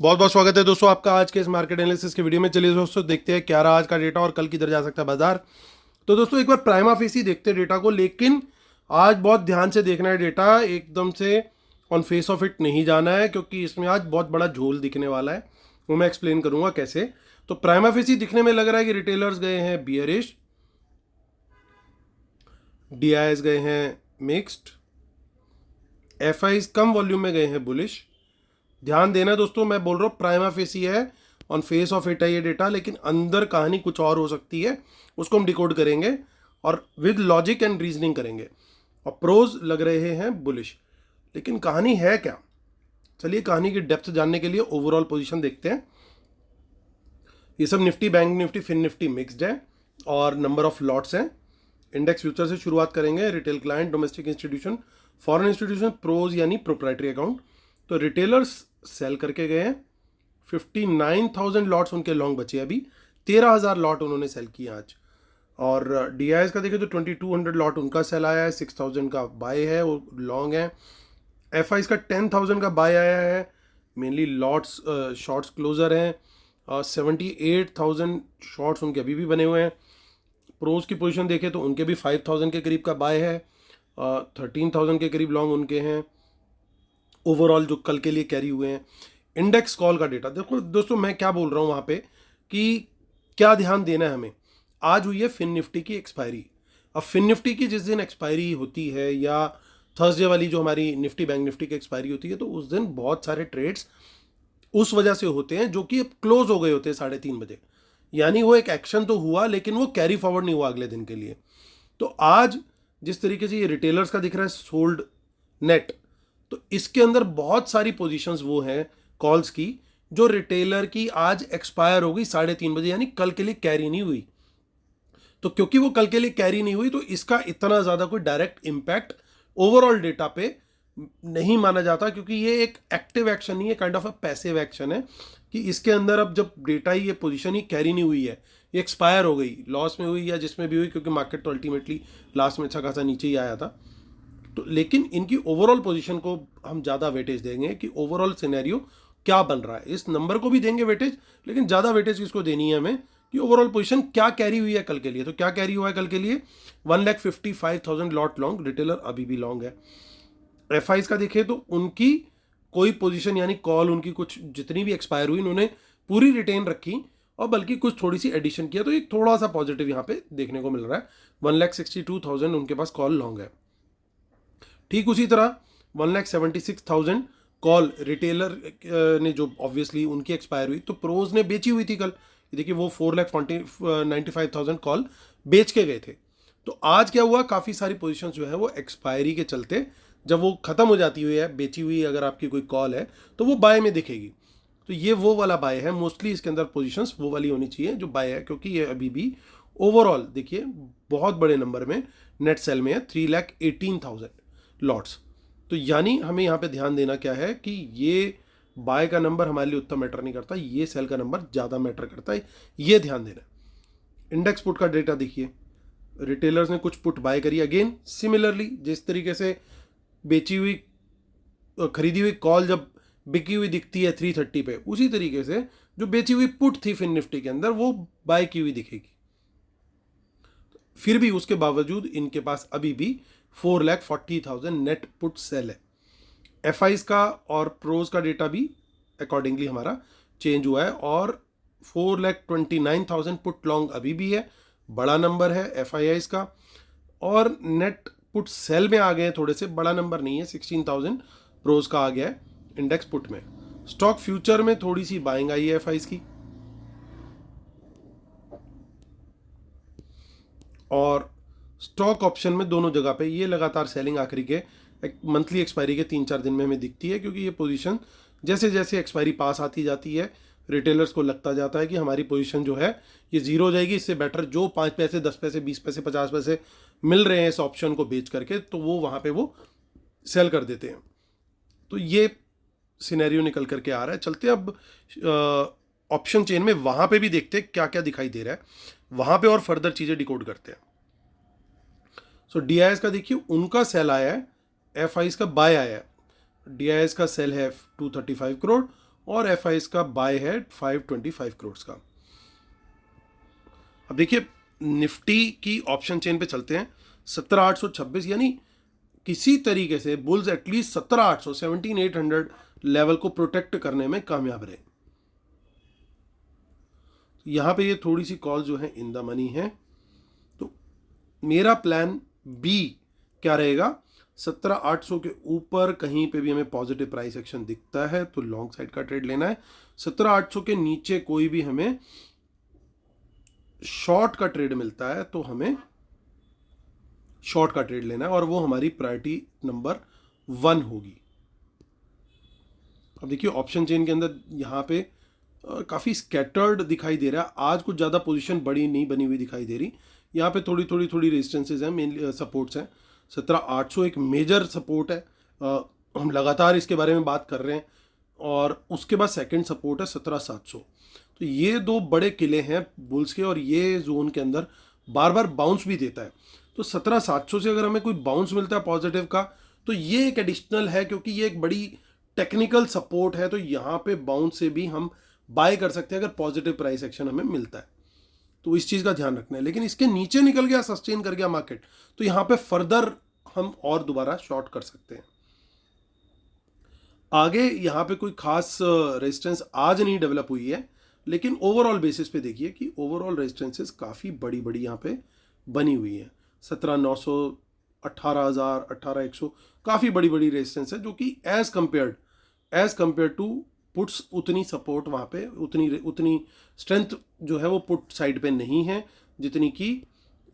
बहुत बहुत स्वागत है दोस्तों आपका आज के इस मार्केट एनालिसिस के वीडियो में। चलिए दोस्तों देखते हैं क्या रहा आज का डेटा और कल किधर जा सकता है बाजार। तो दोस्तों एक बार प्राइमा फेसी देखते हैं डेटा को, लेकिन आज बहुत ध्यान से देखना है डेटा, एकदम से ऑन फेस ऑफ इट नहीं जाना है क्योंकि इसमें आज बहुत बड़ा झोल दिखने वाला है। वो मैं एक्सप्लेन करूंगा कैसे। तो प्राइमा फेसी दिखने में लग रहा है कि रिटेलर्स गए हैं बियरिश, डीआईएस गए हैं मिक्स्ड, एफआईज कम वॉल्यूम में गए हैं बुलिश। ध्यान देना दोस्तों, मैं बोल रहा हूँ प्राइमा फेसी है, ऑन फेस ऑफ इट है ये डेटा, लेकिन अंदर कहानी कुछ और हो सकती है, उसको हम डिकोड करेंगे और विद लॉजिक एंड रीजनिंग करेंगे। और प्रोज लग रहे हैं बुलिश, लेकिन कहानी है क्या? चलिए कहानी की डेप्थ जानने के लिए ओवरऑल पोजीशन देखते हैं। ये सब Nifty, bank Nifty, fin Nifty mixed है और नंबर ऑफ लॉट्स हैं। इंडेक्स फ्यूचर से शुरुआत करेंगे। Retail client, domestic institution, foreign institution, pros यानी प्रोप्राइटरी अकाउंट। तो रिटेलर्स सेल करके गए हैं, 59,000 लॉट्स उनके लॉन्ग बचे। अभी 13,000 लॉट उन्होंने सेल किए आज। और डीआईएस का देखें तो 2200 लॉट उनका सेल आया है, 6,000 का बाय है, वो लॉन्ग है। एफआईज का 10,000 का बाय आया है, मेनली लॉट्स शॉर्ट्स क्लोजर हैं। 78,000 शॉर्ट्स उनके अभी भी बने हुए हैं। प्रोज की पोजीशन देखें तो उनके भी 5,000 के करीब का बाय है, 13,000 के करीब लॉन्ग उनके हैं ओवरऑल जो कल के लिए कैरी हुए हैं। इंडेक्स कॉल का डेटा देखो दोस्तों, मैं क्या बोल रहा हूँ वहाँ पे कि क्या ध्यान देना है हमें। आज हुई है फिन निफ्टी की एक्सपायरी। अब फिन निफ्टी की जिस दिन एक्सपायरी होती है या थर्सडे वाली जो हमारी निफ्टी बैंक निफ्टी की एक्सपायरी होती है, तो उस दिन बहुत सारे ट्रेड्स उस वजह से होते हैं जो कि अब क्लोज हो गए होते हैं 3:30 बजे। यानी वो एक एक्शन तो हुआ लेकिन वो कैरी फॉरवर्ड नहीं हुआ अगले दिन के लिए। तो आज जिस तरीके से ये रिटेलर्स का दिख रहा है सोल्ड नेट, तो इसके अंदर बहुत सारी पोजीशंस वो हैं कॉल्स की जो रिटेलर की आज एक्सपायर हो गई 3:30 बजे, यानी कल के लिए कैरी नहीं हुई। तो क्योंकि वो कल के लिए कैरी नहीं हुई तो इसका इतना ज़्यादा कोई डायरेक्ट इम्पैक्ट ओवरऑल डेटा पे नहीं माना जाता, क्योंकि ये एक एक्टिव एक्शन नहीं है, kind of a passive action है कि इसके अंदर अब जब डेटा ही, ये पोजीशन ही कैरी नहीं हुई है, ये एक्सपायर हो गई, लॉस में हुई या जिसमें भी हुई, क्योंकि मार्केट तो अल्टीमेटली लास्ट में अच्छा खासा नीचे ही आया था। तो लेकिन इनकी ओवरऑल पोजीशन को हम ज़्यादा वेटेज देंगे कि ओवरऑल सिनेरियो क्या बन रहा है। इस नंबर को भी देंगे वेटेज, लेकिन ज़्यादा वेटेज किसको देनी है हमें कि ओवरऑल पोजीशन क्या कैरी हुई है कल के लिए। तो क्या कैरी हुआ है कल के लिए? 1,55,000 लॉट लॉन्ग, रिटेलर अभी भी लॉन्ग है। एफआईज का देखें तो उनकी कोई पोजीशन यानी कॉल उनकी कुछ जितनी भी एक्सपायर हुई उन्होंने पूरी रिटेन रखी और बल्कि कुछ थोड़ी सी एडिशन किया, तो एक थोड़ा सा पॉजिटिव यहाँ पे देखने को मिल रहा है। 1,62,000 उनके पास कॉल लॉन्ग है। ठीक उसी तरह 1,76,000 कॉल रिटेलर ने जो ऑब्वियसली उनकी एक्सपायर हुई, तो प्रोज ने बेची हुई थी कल। देखिए वो 4,95,000 कॉल बेच के गए थे। तो आज क्या हुआ, काफ़ी सारी पोजीशन जो है वो एक्सपायरी के चलते जब वो ख़त्म हो जाती हुई है बेची हुई, अगर आपकी कोई कॉल है तो वो बाय में दिखेगी। तो ये वो वाला बाय है, मोस्टली इसके अंदर पोजीशंस वो वाली होनी चाहिए जो बाय है, क्योंकि ये अभी भी ओवरऑल देखिए बहुत बड़े नंबर में नेट सेल में है, 3,18,000 लॉट्स। तो यानी हमें यहाँ पे ध्यान देना क्या है कि ये बाय का नंबर हमारे लिए उतना मैटर नहीं करता, ये सेल का नंबर ज़्यादा मैटर करता है, ये ध्यान देना। इंडेक्स पुट का डेटा देखिए, रिटेलर्स ने कुछ पुट बाय करी, अगेन सिमिलरली जिस तरीके से बेची हुई खरीदी हुई कॉल जब बिकी हुई दिखती है 3:30 पे, उसी तरीके से जो बेची हुई पुट थी फिन निफ्टी के अंदर वो बाय की हुई दिखेगी। फिर भी उसके बावजूद इनके पास अभी भी 4,40,000 नेट पुट सेल है। एफआईज का और प्रोज का डेटा भी अकॉर्डिंगली हमारा चेंज हुआ है और 4,29,000 पुट लॉन्ग अभी भी है, बड़ा नंबर है एफआईआईज का। और नेट पुट सेल में आ गए थोड़े से, बड़ा नंबर नहीं है, 16,000 प्रोज का आ गया है इंडेक्स पुट में। स्टॉक फ्यूचर में थोड़ी सी बाइंग आई है एफआईज की, और स्टॉक ऑप्शन में दोनों जगह पे ये लगातार सेलिंग आखिरी के मंथली एक्सपायरी के 3-4 दिन में हमें दिखती है, क्योंकि ये पोजीशन जैसे जैसे एक्सपायरी पास आती जाती है रिटेलर्स को लगता जाता है कि हमारी पोजीशन जो है ये जीरो हो जाएगी, इससे बेटर जो 5 पैसे 10 पैसे 20 पैसे 50 पैसे मिल रहे हैं इस ऑप्शन को बेच करके, तो वो वहाँ पे वो सेल कर देते हैं। तो ये सिनेरियो निकल करके आ रहा है। चलते अब ऑप्शन चेन में, वहाँ पे भी देखते हैं क्या क्या दिखाई दे रहा है वहाँ पे और फर्दर चीज़ें डिकोड करते हैं। सो डीआईएस का देखिए उनका सेल आया है, एफआईज का बाय आया है। डीआईएस का सेल है 235 करोड़ और एफ का बाय है 525 करोड़ का। अब देखिए निफ्टी की ऑप्शन चेन पे चलते हैं, 17,826, यानी किसी तरीके से बुल्स एटलीस्ट 17,800 17,800 लेवल को प्रोटेक्ट करने में कामयाब रहे। यहां पे ये थोड़ी सी कॉल जो है इन द मनी है, तो मेरा प्लान बी क्या रहेगा, 17,800 के ऊपर कहीं पे भी हमें पॉजिटिव प्राइस एक्शन दिखता है तो लॉन्ग साइड का ट्रेड लेना है। 17,800 के नीचे कोई भी हमें शॉर्ट का ट्रेड मिलता है तो हमें शॉर्ट का ट्रेड लेना है, और वो हमारी प्रायोरिटी नंबर 1 होगी। अब देखिए ऑप्शन चेन के अंदर यहाँ पे काफ़ी स्कैटर्ड दिखाई दे रहा है, आज कुछ ज़्यादा पोजीशन बड़ी नहीं बनी हुई दिखाई दे रही। यहाँ पे थोड़ी थोड़ी थोड़ी रेजिस्टेंसेज हैं, मेनली सपोर्ट्स हैं। 17,800 एक मेजर सपोर्ट है, हम लगातार इसके बारे में बात कर रहे हैं, और उसके बाद सेकंड सपोर्ट है 17,700। तो ये दो बड़े किले हैं बुल्स के, और ये जोन के अंदर बार बार बाउंस भी देता है। तो 17,700 से अगर हमें कोई बाउंस मिलता है पॉजिटिव का तो ये एक एडिशनल है, क्योंकि ये एक बड़ी टेक्निकल सपोर्ट है, तो यहाँ पे बाउंस से भी हम बाय कर सकते हैं अगर पॉजिटिव प्राइस एक्शन हमें मिलता है, तो इस चीज़ का ध्यान रखना है। लेकिन इसके नीचे निकल गया, सस्टेन कर गया मार्केट, तो यहाँ पे फर्दर हम और दोबारा शॉर्ट कर सकते हैं। आगे यहाँ पे कोई खास रेजिस्टेंस आज नहीं डेवलप हुई है, लेकिन ओवरऑल बेसिस पे देखिए कि ओवरऑल रेजिस्टेंसेस काफ़ी बड़ी बड़ी यहाँ पे बनी हुई है। 17,900, 18,000, 18,100, काफ़ी बड़ी बड़ी रेजिस्टेंस है, जो कि एज कंपेयर टू पुट्स उतनी सपोर्ट वहाँ पे उतनी स्ट्रेंथ जो है वो पुट साइड पे नहीं है जितनी कि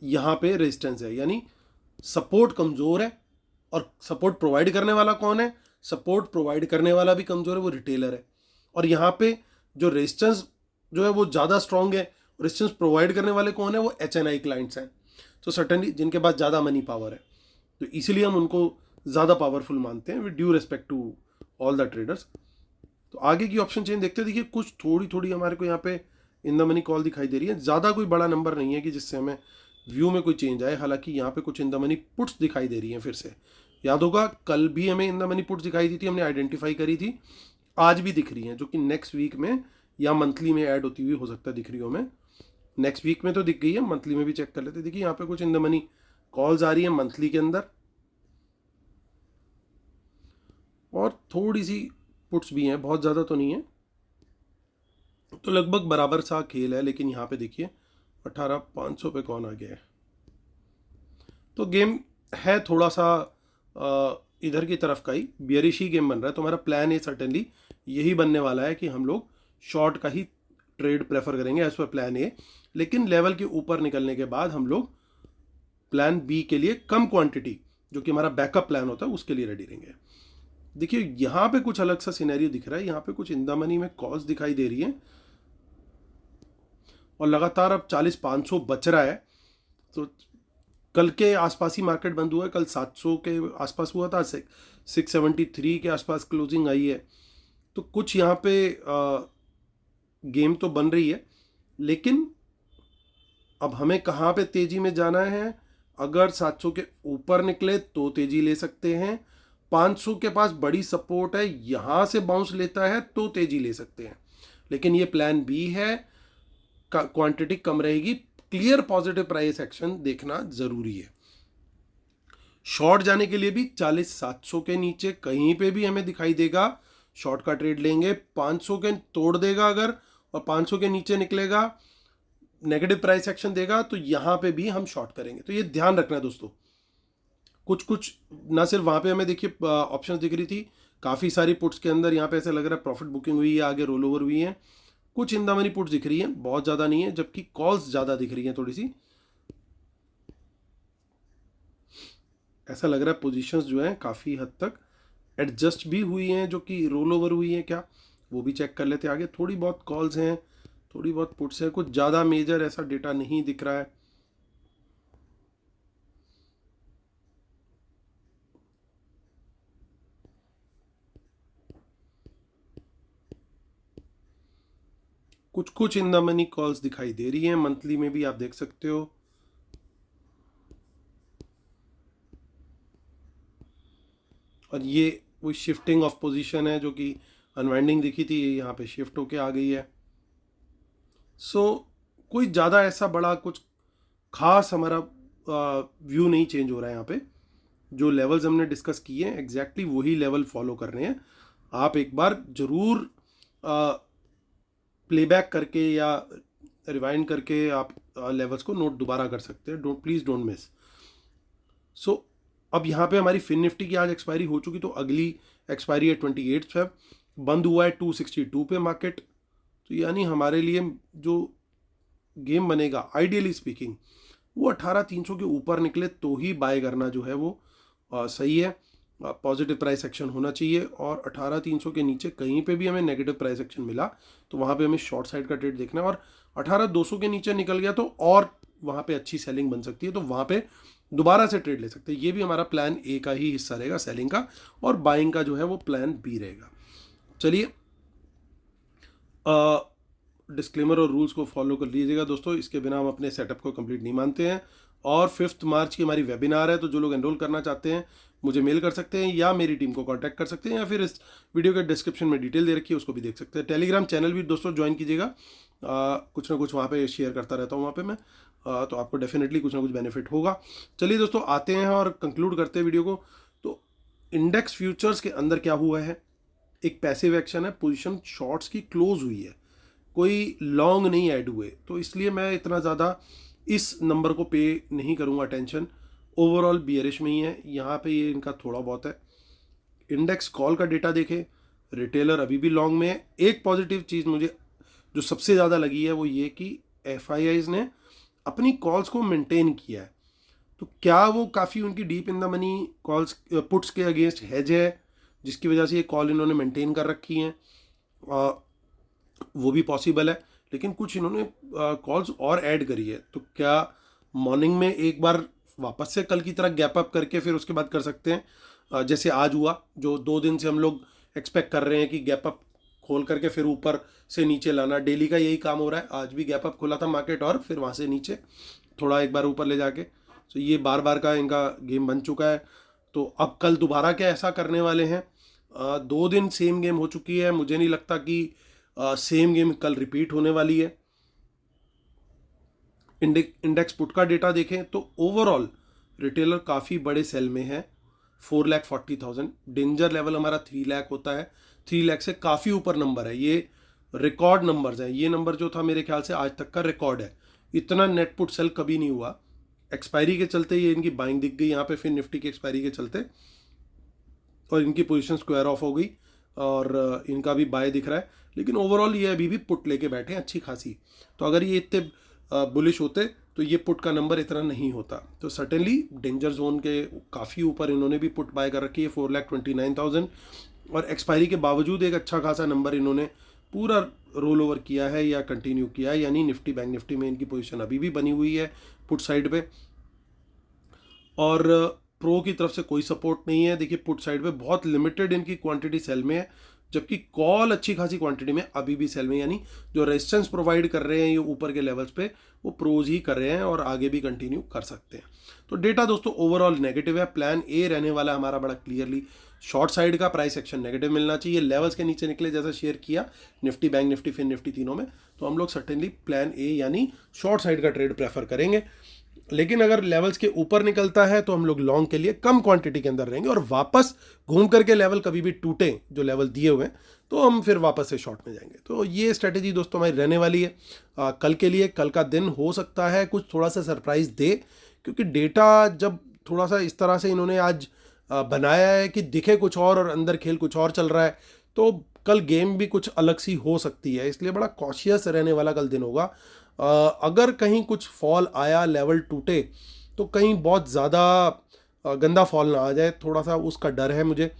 यहाँ पे रेजिस्टेंस है। यानी सपोर्ट कमज़ोर है, और सपोर्ट प्रोवाइड करने वाला कौन है, सपोर्ट प्रोवाइड करने वाला भी कमज़ोर है, वो रिटेलर है। और यहाँ पे जो रेजिस्टेंस जो है वो ज़्यादा स्ट्रॉन्ग है, रेजिस्टेंस प्रोवाइड करने वाले कौन है, वो HNI क्लाइंट्स हैं, तो सर्टेनली जिनके पास ज़्यादा मनी पावर है, तो इसीलिए हम उनको ज़्यादा पावरफुल मानते हैं, with due respect to all the traders. तो आगे की ऑप्शन चेन देखते हैं। देखिए कुछ थोड़ी थोड़ी हमारे को यहाँ पे इन द मनी कॉल दिखाई दे रही है, ज़्यादा कोई बड़ा नंबर नहीं है कि जिससे हमें व्यू में कोई चेंज आए। हालांकि यहाँ पे कुछ इन द मनी पुट्स दिखाई दे रही हैं, फिर से याद होगा कल भी हमें इन द मनी पुट्स दिखाई दी थी, हमने आइडेंटिफाई करी थी, आज भी दिख रही हैं, जो कि नेक्स्ट वीक में या मंथली में ऐड होती हुई हो सकता है दिख रही हो। हमें नेक्स्ट वीक में तो दिख गई है, मंथली में भी चेक कर लेते। देखिए यहाँ पे कुछ इन द मनी कॉल्स आ रही है मंथली के अंदर, और थोड़ी सी पुट्स भी हैं, बहुत ज़्यादा तो नहीं है, तो लगभग बराबर सा खेल है। लेकिन यहाँ पे देखिए 18,500 पे कौन आ गया है, तो गेम है थोड़ा सा इधर की तरफ का ही, बियरिश ही गेम बन रहा है। तो हमारा प्लान ए सर्टेनली यही बनने वाला है कि हम लोग शॉर्ट का ही ट्रेड प्रेफर करेंगे एज पर प्लान ए, लेकिन लेवल के ऊपर निकलने के बाद हम लोग प्लान बी के लिए कम क्वांटिटी, जो कि हमारा बैकअप प्लान होता है, उसके लिए रेडी रहेंगे। देखिए यहाँ पे कुछ अलग सा सिनेरियो दिख रहा है, यहाँ पे कुछ इन द मनी में कॉल्स दिखाई दे रही हैं, और लगातार अब 40,500 बच रहा है। तो कल के आसपास ही मार्केट बंद हुआ है, कल 700 के आसपास हुआ था, 673 के आसपास क्लोजिंग आई है। तो कुछ यहाँ पे गेम तो बन रही है, लेकिन अब हमें कहाँ पे तेजी में जाना है। अगर 700 के ऊपर निकले तो तेजी ले सकते हैं, 500 के पास बड़ी सपोर्ट है, यहाँ से बाउंस लेता है तो तेजी ले सकते हैं। लेकिन ये प्लान बी है, क्वांटिटी कम रहेगी, क्लियर पॉजिटिव प्राइस एक्शन देखना जरूरी है। शॉर्ट जाने के लिए भी 40,700 के नीचे कहीं पे भी हमें दिखाई देगा, शॉर्ट का ट्रेड लेंगे। 500 के तोड़ देगा अगर, और 500 के नीचे निकलेगा, नेगेटिव प्राइस एक्शन देगा, तो यहाँ पे भी हम शॉर्ट करेंगे। तो ये ध्यान रखना है दोस्तों। कुछ ना सिर्फ वहाँ पे हमें देखिए ऑप्शन दिख रही थी, काफ़ी सारी पुट्स के अंदर यहाँ पे ऐसा लग रहा है प्रॉफिट बुकिंग हुई है, आगे रोल ओवर हुई है। कुछ इन द मनी पुट्स दिख रही हैं, बहुत ज़्यादा नहीं है, जबकि कॉल्स ज़्यादा दिख रही हैं थोड़ी सी। ऐसा लग रहा है पोजीशंस जो हैं काफ़ी हद तक एडजस्ट भी हुई हैं, जो कि रोल ओवर हुई हैं क्या, वो भी चेक कर लेते हैं। आगे थोड़ी बहुत कॉल्स हैं, थोड़ी बहुत पुट्स हैं, कुछ ज़्यादा मेजर ऐसा डेटा नहीं दिख रहा है। कुछ इन द मनी कॉल्स दिखाई दे रही हैं, मंथली में भी आप देख सकते हो। और ये वो शिफ्टिंग ऑफ पोजीशन है जो कि अनवाइंडिंग दिखी थी, ये यहाँ पे शिफ्ट होके आ गई है। सो कोई ज़्यादा ऐसा बड़ा कुछ खास हमारा व्यू नहीं चेंज हो रहा है यहाँ पे। जो लेवल्स हमने डिस्कस किए हैं एग्जैक्टली वही लेवल फॉलो कर रहे हैं। आप एक बार ज़रूर प्लेबैक करके या रिवाइंड करके आप लेवल्स को नोट दोबारा कर सकते हैं। Please don't miss. सो अब यहाँ पे हमारी फिन निफ्टी की आज एक्सपायरी हो चुकी, तो अगली एक्सपायरी है 28 फेब। बंद हुआ है 262 पे मार्केट। तो यानी हमारे लिए जो गेम बनेगा आइडियली स्पीकिंग वो 18,300 के ऊपर निकले तो ही बाय करना जो है वो सही है। पॉजिटिव प्राइस एक्शन होना चाहिए, और 18,300 के नीचे कहीं पे भी हमें नेगेटिव प्राइस एक्शन मिला तो वहाँ पे हमें शॉर्ट साइड का ट्रेड देखना है। और 18,200 के नीचे निकल गया तो और वहाँ पे अच्छी सेलिंग बन सकती है, तो वहाँ पे दोबारा से ट्रेड ले सकते हैं। ये भी हमारा प्लान ए का ही हिस्सा रहेगा सेलिंग का, और बाइंग का जो है वो प्लान बी रहेगा। चलिए डिस्क्लेमर और रूल्स को फॉलो कर लीजिएगा दोस्तों, इसके बिना हम अपने सेटअप को कंप्लीट नहीं मानते हैं। और 5 मार्च की हमारी वेबिनार है, तो जो लोग एनरोल करना चाहते हैं मुझे मेल कर सकते हैं या मेरी टीम को कांटेक्ट कर सकते हैं, या फिर इस वीडियो के डिस्क्रिप्शन में डिटेल दे रखी है उसको भी देख सकते हैं। टेलीग्राम चैनल भी दोस्तों ज्वाइन कीजिएगा, कुछ ना कुछ वहाँ पे शेयर करता रहता हूँ वहाँ पे मैं, तो आपको डेफिनेटली कुछ ना कुछ बेनिफिट होगा। चलिए दोस्तों आते हैं और कंक्लूड करते हैं वीडियो को। तो इंडेक्स फ्यूचर्स के अंदर क्या हुआ है, एक पैसिव एक्शन है, पोजीशन शॉर्ट्स की क्लोज हुई है, कोई लॉन्ग नहीं ऐड हुए, तो इसलिए मैं इतना ज़्यादा इस नंबर को पे नहीं करूँगा अटेंशन। ओवरऑल बियरिश में ही है, यहाँ पे ये इनका थोड़ा बहुत है। इंडेक्स कॉल का डेटा देखें, रिटेलर अभी भी लॉन्ग में है। एक पॉजिटिव चीज़ मुझे जो सबसे ज़्यादा लगी है वो ये कि एफआईआईज ने अपनी कॉल्स को मेंटेन किया है। तो क्या वो काफ़ी उनकी deep in the money calls puts के अगेंस्ट हेज है, जिसकी वजह से ये कॉल इन्होंने मेंटेन कर रखी हैं, वो भी पॉसिबल है। लेकिन कुछ इन्होंने कॉल्स और ऐड करी है, तो क्या मॉर्निंग में एक बार वापस से कल की तरह गैप अप करके फिर उसके बाद कर सकते हैं, जैसे आज हुआ, जो 2 दिन से हम लोग एक्सपेक्ट कर रहे हैं कि गैप अप खोल करके फिर ऊपर से नीचे लाना, डेली का यही काम हो रहा है। आज भी गैप अप खोला था मार्केट और फिर वहाँ से नीचे थोड़ा एक बार ऊपर ले जाके, तो ये बार बार का इनका गेम बन चुका है। तो अब कल दोबारा क्या ऐसा करने वाले हैं, 2 दिन सेम गेम हो चुकी है, मुझे नहीं लगता कि सेम गेम कल रिपीट होने वाली है। इंडेक्स पुट का डेटा देखें तो ओवरऑल रिटेलर काफ़ी बड़े सेल में है, 4,40,000। डेंजर लेवल हमारा 3 लाख होता है, 3 लाख से काफ़ी ऊपर नंबर है, ये रिकॉर्ड नंबर्स हैं। ये नंबर जो था मेरे ख्याल से आज तक का रिकॉर्ड है, इतना नेट पुट सेल कभी नहीं हुआ। एक्सपायरी के चलते ये इनकी बाइंग दिख गई यहाँ पे, फिर निफ्टी की एक्सपायरी के चलते, और इनकी पोजीशन स्क्वायर ऑफ हो गई और इनका भी बाय दिख रहा है। लेकिन ओवरऑल ये अभी भी पुट लेके बैठे हैं अच्छी खासी। तो अगर ये इतने बुलिश होते तो ये पुट का नंबर इतना नहीं होता। तो सर्टेनली डेंजर जोन के काफ़ी ऊपर इन्होंने भी पुट बाय कर रखी है, 4,29,000, और एक्सपायरी के बावजूद एक अच्छा खासा नंबर इन्होंने पूरा रोल ओवर किया है या कंटिन्यू किया है। यानी निफ्टी बैंक निफ्टी में इनकी पोजीशन अभी भी बनी हुई है पुट साइड पे, और प्रो की तरफ से कोई सपोर्ट नहीं है। देखिए पुट साइड पे बहुत लिमिटेड इनकी क्वांटिटी सेल में है, जबकि कॉल अच्छी खासी क्वांटिटी में अभी भी सेल में। यानी जो रेजिस्टेंस प्रोवाइड कर रहे हैं ये ऊपर के लेवल्स पे, वो प्रोज ही कर रहे हैं और आगे भी कंटिन्यू कर सकते हैं। तो डेटा दोस्तों ओवरऑल नेगेटिव है। प्लान ए रहने वाला हमारा बड़ा क्लियरली, शॉर्ट साइड का प्राइस एक्शन नेगेटिव मिलना चाहिए, लेवल्स के नीचे निकले जैसा शेयर किया निफ्टी बैंक निफ्टी फिर निफ्टी तीनों में, तो हम लोग सर्टेनली प्लान ए यानी शॉर्ट साइड का ट्रेड प्रेफर करेंगे। लेकिन अगर लेवल्स के ऊपर निकलता है तो हम लोग लॉन्ग के लिए कम क्वांटिटी के अंदर रहेंगे, और वापस घूम करके लेवल कभी भी टूटे जो लेवल दिए हुए हैं तो हम फिर वापस से शॉर्ट में जाएंगे। तो ये स्ट्रेटेजी दोस्तों हमारी रहने वाली है कल के लिए। कल का दिन हो सकता है कुछ थोड़ा सा सरप्राइज दे, क्योंकि डेटा जब थोड़ा सा इस तरह से इन्होंने आज बनाया है कि दिखे कुछ और अंदर खेल कुछ और चल रहा है, तो कल गेम भी कुछ अलग सी हो सकती है। इसलिए बड़ा कॉशियस रहने वाला कल दिन होगा। अगर कहीं कुछ फॉल आया, लेवल टूटे, तो कहीं बहुत ज़्यादा गंदा फॉल ना आ जाए, थोड़ा सा उसका डर है मुझे।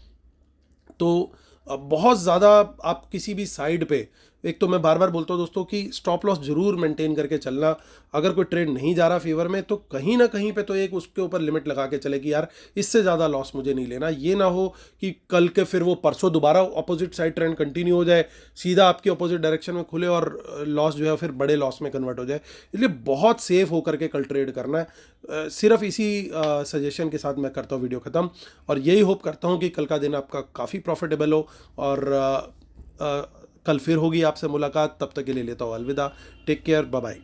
तो बहुत ज़्यादा आप किसी भी साइड पे, एक तो मैं बार बार बोलता हूँ दोस्तों कि स्टॉप लॉस जरूर मेंटेन करके चलना। अगर कोई ट्रेड नहीं जा रहा फेवर में तो कहीं ना कहीं पे तो एक उसके ऊपर लिमिट लगा के चले कि यार इससे ज़्यादा लॉस मुझे नहीं लेना। ये ना हो कि कल के फिर वो परसों दोबारा अपोजिट साइड ट्रेंड कंटिन्यू हो जाए, सीधा आपकी अपोजिट डायरेक्शन में खुले और लॉस जो है फिर बड़े लॉस में कन्वर्ट हो जाए। इसलिए बहुत सेफ होकर के कल ट्रेड करना है। सिर्फ इसी सजेशन के साथ मैं करता हूँ वीडियो ख़त्म, और यही होप करता हूँ कि कल का दिन आपका काफ़ी प्रॉफिटेबल हो और कल फिर होगी आपसे मुलाकात, तब तक के लिए लेता हूँ अलविदा। Take care, bye bye.